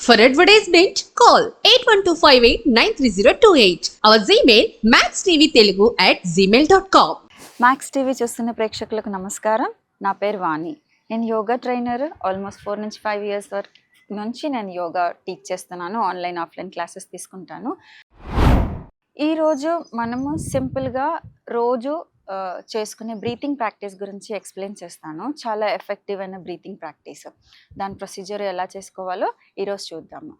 For advertisement, call 8125893028. Our Gmail maxtvtelugu@gmail.com. Max TV చూస్తున్న ప్రేక్షకులకు నమస్కారం. నా పేరు వాణి. నేను యోగా ట్రైనర్. ఆల్మోస్ట్ 4 నుంచి 5 ఇయర్స్ వరకు నుంచి నేను యోగా టీచ్ చేస్తున్నాను. ఆన్లైన్ ఆఫ్లైన్ క్లాసెస్ తీసుకుంటాను. ఈరోజు మనము సింపుల్గా రోజు చేసుకునే బ్రీతింగ్ ప్రాక్టీస్ గురించి ఎక్స్ప్లెయిన్ చేస్తాను. చాలా ఎఫెక్టివ్ అయిన బ్రీతింగ్ ప్రాక్టీస్. దాని ప్రొసీజర్ ఎలా చేసుకోవాలో ఈరోజు చూద్దాము.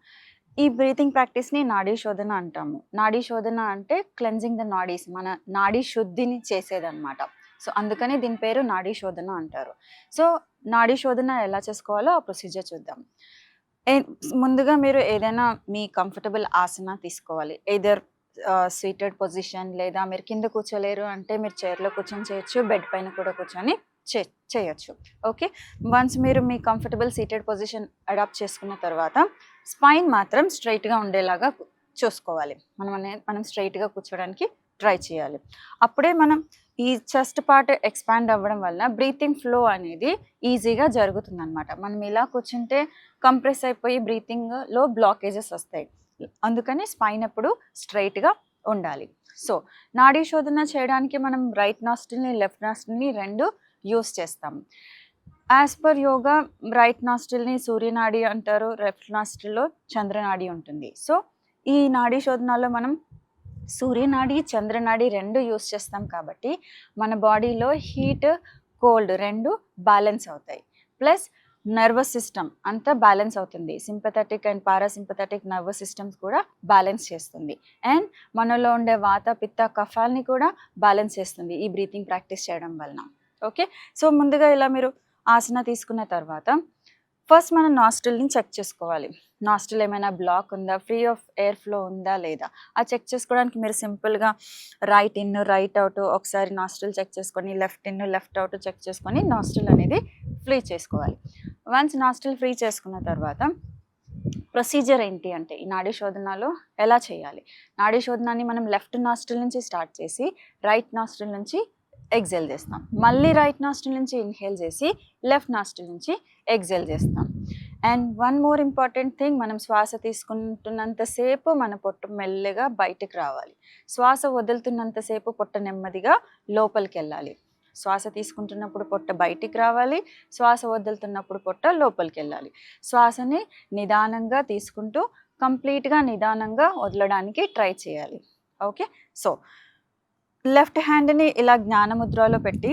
ఈ బ్రీతింగ్ ప్రాక్టీస్ని నాడీ శోధన అంటాము. నాడీ శోధన అంటే క్లెన్జింగ్ ద నాడీస్, మన నాడీ శుద్ధిని చేసేదన్నమాట. సో అందుకని దీని పేరు నాడీ శోధన అంటారు. సో నాడీ శోధన ఎలా చేసుకోవాలో ఆ ప్రొసీజర్ చూద్దాం. ముందుగా మీరు ఏదైనా మీ కంఫర్టబుల్ ఆసన తీసుకోవాలి. ఎయిదర్ సీటెడ్ పొజిషన్, లేదా మీరు కింద కూర్చోలేరు అంటే మీరు చైర్లో కూర్చొని చేయొచ్చు, బెడ్ పైన కూడా కూర్చొని చేయొచ్చు. ఓకే, వన్స్ మీరు మీ కంఫర్టబుల్ సీటెడ్ పొజిషన్ అడాప్ట్ చేసుకున్న తర్వాత స్పైన్ మాత్రం స్ట్రైట్గా ఉండేలాగా చూసుకోవాలి. మనం స్ట్రైట్గా కూర్చోడానికి ట్రై చేయాలి. అప్పుడే మనం ఈ చెస్ట్ పార్ట్ ఎక్స్పాండ్ అవ్వడం వల్ల బ్రీతింగ్ ఫ్లో అనేది ఈజీగా జరుగుతుంది అనమాట. మనం ఇలా కూర్చుంటే కంప్రెస్ అయిపోయి బ్రీతింగ్లో బ్లాకేజెస్ వస్తాయి. అందుకని స్పైన్ ఎప్పుడు స్ట్రైట్గా ఉండాలి. సో నాడీ శోధన చేయడానికి మనం రైట్ నాస్ట్రిల్ని లెఫ్ట్ నాస్ట్రిల్ని రెండు యూస్ చేస్తాం. యాజ్ పర్ యోగా రైట్ నాస్ట్రిల్ని సూర్యనాడి అంటారు, లెఫ్ట్ నాస్ట్రిల్లో చంద్రనాడి ఉంటుంది. సో ఈ నాడీ శోధనలో మనం సూర్యనాడి చంద్రనాడి రెండు యూస్ చేస్తాం కాబట్టి మన బాడీలో హీట్ కోల్డ్ రెండు బ్యాలెన్స్ అవుతాయి. ప్లస్ నర్వస్ సిస్టమ్ అంతా బ్యాలెన్స్ అవుతుంది. Sympathetic and parasympathetic nervous systems కూడా బ్యాలెన్స్ చేస్తుంది. అండ్ మనలో ఉండే వాత పిత్త కఫాల్ని కూడా బ్యాలెన్స్ చేస్తుంది ఈ బ్రీతింగ్ ప్రాక్టీస్ చేయడం వలన. ఓకే, సో ముందుగా ఇలా మీరు ఆసన తీసుకున్న తర్వాత ఫస్ట్ మనం నాస్ట్రిల్ని చెక్ చేసుకోవాలి. నాస్ట్రిల్ ఏమైనా బ్లాక్ ఉందా, ఫ్రీ ఆఫ్ ఎయిర్ ఫ్లో ఉందా లేదా, ఆ చెక్ చేసుకోవడానికి మీరు సింపుల్గా రైట్ ఇన్ రైట్ అవుట్ ఒకసారి నాస్ట్రిల్ చెక్ చేసుకొని, left in left out check చేసుకొని నాస్ట్రిల్ అనేది ఫ్రీ చేసుకోవాలి. వన్స్ నాస్ట్రిల్ ఫ్రీ చేసుకున్న తర్వాత ప్రొసీజర్ ఏంటి అంటే ఈ నాడీ శోధనలో ఎలా చేయాలి. నాడీ శోధనాన్ని మనం లెఫ్ట్ నాస్ట్రిల్ నుంచి స్టార్ట్ చేసి రైట్ నాస్ట్రిల్ నుంచి ఎగ్జేల్ చేస్తాం. మళ్ళీ రైట్ నాస్ట్రిల్ నుంచి ఇన్హేల్ చేసి లెఫ్ట్ నాస్ట్రిల్ నుంచి ఎగ్జేల్ చేస్తాం. And one more important thing, మనం శ్వాస తీసుకుంటున్నంతసేపు మన పొట్ట మెల్లగా బయటికి రావాలి. శ్వాస వదులుతున్నంతసేపు పొట్ట నెమ్మదిగా లోపలికి వెళ్ళాలి. శ్వాస తీసుకుంటున్నప్పుడు పొట్ట బయటికి రావాలి, శ్వాస వదులుతున్నప్పుడు పొట్ట లోపలికి వెళ్ళాలి. శ్వాసని నిదానంగా తీసుకుంటూ కంప్లీట్గా నిదానంగా వదలడానికి ట్రై చేయాలి. ఓకే, సో లెఫ్ట్ హ్యాండ్ని ఇలా జ్ఞానముద్రలో పెట్టి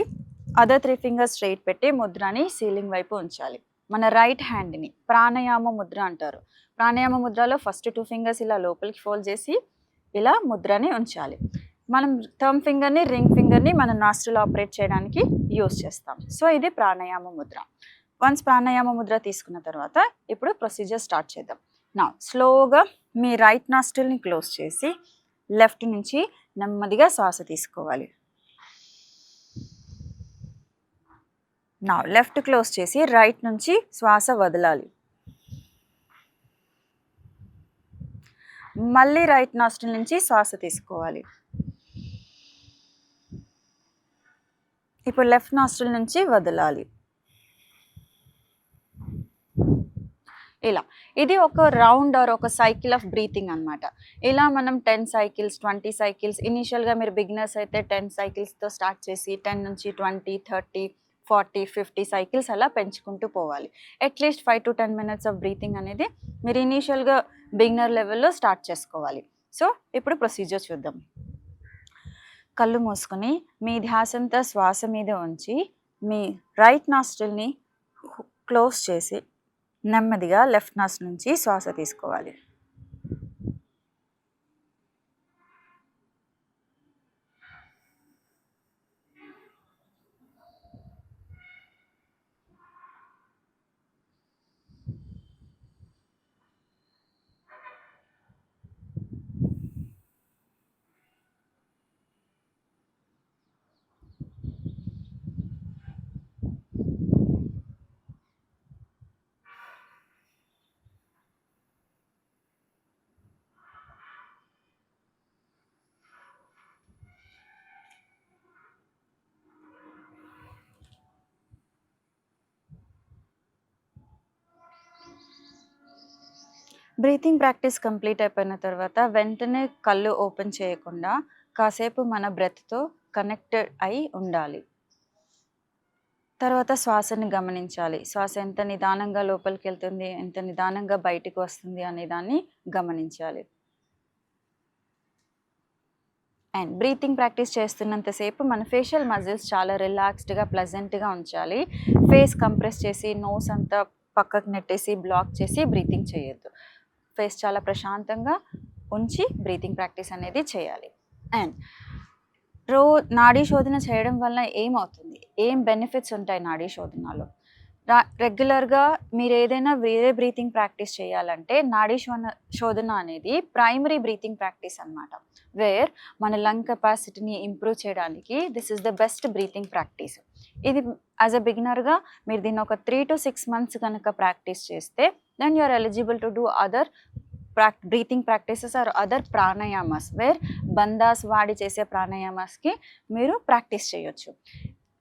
అదర్ 3 ఫింగర్స్ స్ట్రైట్ పెట్టి ముద్రని సీలింగ్ వైపు ఉంచాలి. మన రైట్ హ్యాండ్ని ప్రాణాయామ ముద్ర అంటారు. ప్రాణాయామ ముద్రలో ఫస్ట్ 2 ఫింగర్స్ ఇలా లోపలికి ఫోల్డ్ చేసి ఇలా ముద్రని ఉంచాలి. మనం థంబ్ ఫింగర్ని రింగ్ ఫింగర్ని మన నాస్ట్రిల్ ఆపరేట్ చేయడానికి యూస్ చేస్తాం. సో ఇది ప్రాణాయామ ముద్ర. వన్స్ ప్రాణాయామ ముద్ర తీసుకున్న తర్వాత ఇప్పుడు ప్రొసీజర్ స్టార్ట్ చేద్దాం. నా స్లోగా మీ రైట్ నాస్ట్రిల్ని క్లోజ్ చేసి లెఫ్ట్ నుంచి నెమ్మదిగా శ్వాస తీసుకోవాలి. నా లెఫ్ట్ క్లోజ్ చేసి రైట్ నుంచి శ్వాస వదలాలి. మళ్ళీ రైట్ నాస్ట్రిల్ నుంచి శ్వాస తీసుకోవాలి. ఇప్పుడు లెఫ్ట్ నాస్ట్రిల్ నుంచి వదలాలి. ఇలా ఇది ఒక రౌండ్ ఆర్ ఒక సైకిల్ ఆఫ్ బ్రీతింగ్ అనమాట. ఇలా మనం 10 సైకిల్స్ 20 సైకిల్స్, ఇనీషియల్గా మీరు బిగినర్స్ అయితే 10 సైకిల్స్తో స్టార్ట్ చేసి 10 నుంచి 20 30 40 50 సైకిల్స్ అలా పెంచుకుంటూ పోవాలి. At least 5 to 10 minutes of breathing అనేది మీరు ఇనీషియల్గా బిగినర్ లెవెల్లో స్టార్ట్ చేసుకోవాలి. సో ఇప్పుడు ప్రొసీజర్ చూద్దాం. కళ్ళు మూసుకొని మీ ధ్యాసంతా శ్వాస మీద ఉంచి మీ రైట్ నాస్ట్రిల్ని క్లోజ్ చేసి నెమ్మదిగా లెఫ్ట్ నాస్ట్రిల్ నుంచి శ్వాస తీసుకోవాలి. బ్రీతింగ్ ప్రాక్టీస్ కంప్లీట్ అయిపోయిన తర్వాత వెంటనే కళ్ళు ఓపెన్ చేయకుండా కాసేపు మన బ్రెత్తో కనెక్టెడ్ అయి ఉండాలి. తర్వాత శ్వాసని గమనించాలి. శ్వాస ఎంత నిదానంగా లోపలికి వెళ్తుంది, ఎంత నిదానంగా బయటికి వస్తుంది అనే దాన్ని గమనించాలి. అండ్ బ్రీతింగ్ ప్రాక్టీస్ చేస్తున్నంతసేపు మన ఫేషియల్ మజిల్స్ చాలా రిలాక్స్డ్గా ప్లెజెంట్గా ఉంచాలి. ఫేస్ కంప్రెస్ చేసి నోస్ అంతా పక్కకు నెట్టేసి బ్లాక్ చేసి బ్రీతింగ్ చేయొద్దు. ఫేస్ చాలా ప్రశాంతంగా ఉంచి బ్రీతింగ్ ప్రాక్టీస్ అనేది చేయాలి. అండ్ నాడీ శోధన చేయడం వల్ల ఏమవుతుంది, ఏం బెనిఫిట్స్ ఉంటాయి నాడీ శోధనలో? రెగ్యులర్గా మీరు ఏదైనా వేరే బ్రీతింగ్ ప్రాక్టీస్ చేయాలంటే నాడీ శోధన అనేది ప్రైమరీ బ్రీతింగ్ ప్రాక్టీస్ అనమాట. వేర్ మన లంగ్ కెపాసిటీని ఇంప్రూవ్ చేయడానికి this is the best breathing practice. ఇది యాజ్ అ బిగినర్గా మీరు దీన్ని ఒక 3 to 6 months కనుక ప్రాక్టీస్ చేస్తే then you are eligible to do other breathing practices or other pranayamas, where bandhas వాడి చేసే ప్రాణాయామాస్కి మీరు ప్రాక్టీస్ చేయొచ్చు.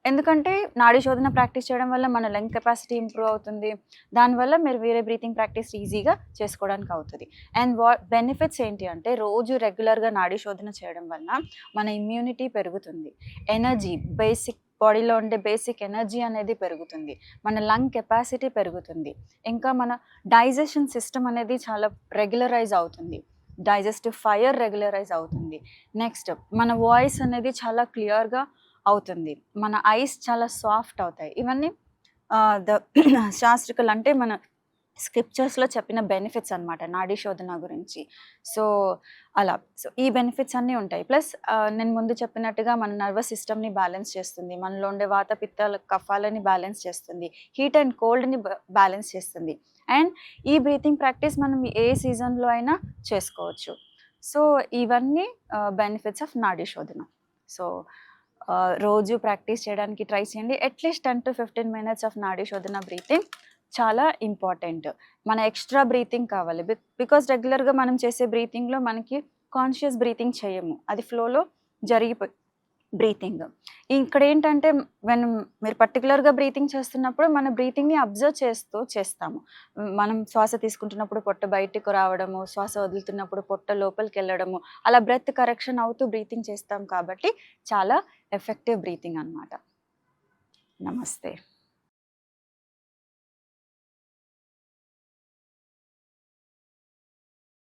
ఎందుకంటే నాడీ శోధన ప్రాక్టీస్ చేయడం వల్ల మన లంగ్ కెపాసిటీ ఇంప్రూవ్ అవుతుంది. దానివల్ల మీరు వేరే బ్రీతింగ్ ప్రాక్టీస్ ఈజీగా చేసుకోవడానికి అవుతుంది. అండ్ బెనిఫిట్స్ ఏంటి అంటే రోజు రెగ్యులర్గా నాడీ శోధన చేయడం వల్ల మన ఇమ్యూనిటీ పెరుగుతుంది, ఎనర్జీ బేసిక్ బాడీలో ఉండే బేసిక్ ఎనర్జీ అనేది పెరుగుతుంది, మన లంగ్ కెపాసిటీ పెరుగుతుంది, ఇంకా మన డైజెషన్ సిస్టమ్ అనేది చాలా రెగ్యులరైజ్ అవుతుంది, డైజెస్టివ్ ఫైర్ రెగ్యులరైజ్ అవుతుంది. నెక్స్ట్ మన వాయిస్ అనేది చాలా క్లియర్గా అవుతుంది, మన ఐస్ చాలా సాఫ్ట్ అవుతాయి. ఇవన్నీ శాస్త్రికలు అంటే మన స్క్రిప్చర్స్లో చెప్పిన బెనిఫిట్స్ అనమాట నాడీ శోధన గురించి. సో అలా ఈ బెనిఫిట్స్ అన్నీ ఉంటాయి. ప్లస్ నేను ముందు చెప్పినట్టుగా మన నర్వస్ సిస్టమ్ని బ్యాలెన్స్ చేస్తుంది, మనలో ఉండే వాత పిత్తాల కఫాలని బ్యాలెన్స్ చేస్తుంది, హీట్ అండ్ కోల్డ్ని బ్యాలెన్స్ చేస్తుంది. అండ్ ఈ బ్రీతింగ్ ప్రాక్టీస్ మనం ఏ సీజన్లో అయినా చేసుకోవచ్చు. సో ఇవన్నీ బెనిఫిట్స్ ఆఫ్ నాడీ శోధన. సో రోజు ప్రాక్టీస్ చేయడానికి ట్రై చేయండి. అట్లీస్ట్ 10 to 15 minutes ఆఫ్ నాడీ శోధన బ్రీతింగ్ చాలా ఇంపార్టెంట్. మన ఎక్స్ట్రా బ్రీతింగ్ కావాలి, బికాస్ రెగ్యులర్గా మనం చేసే బ్రీతింగ్లో మనకి కాన్షియస్ బ్రీతింగ్ చేయము, అది ఫ్లోలో జరిగిపోయి బ్రీతింగ్. ఇక్కడ ఏంటంటే మీరు పర్టికులర్గా బ్రీతింగ్ చేస్తున్నప్పుడు మన బ్రీతింగ్ని అబ్జర్వ్ చేస్తాము. మనం శ్వాస తీసుకుంటున్నప్పుడు పొట్ట బయటకు రావడము, శ్వాస వదులుతున్నప్పుడు పొట్ట లోపలికి వెళ్ళడము, అలా బ్రెత్ కరెక్షన్ అవుతూ బ్రీతింగ్ చేస్తాం. కాబట్టి చాలా ఎఫెక్టివ్ బ్రీతింగ్ అన్నమాట. నమస్తే.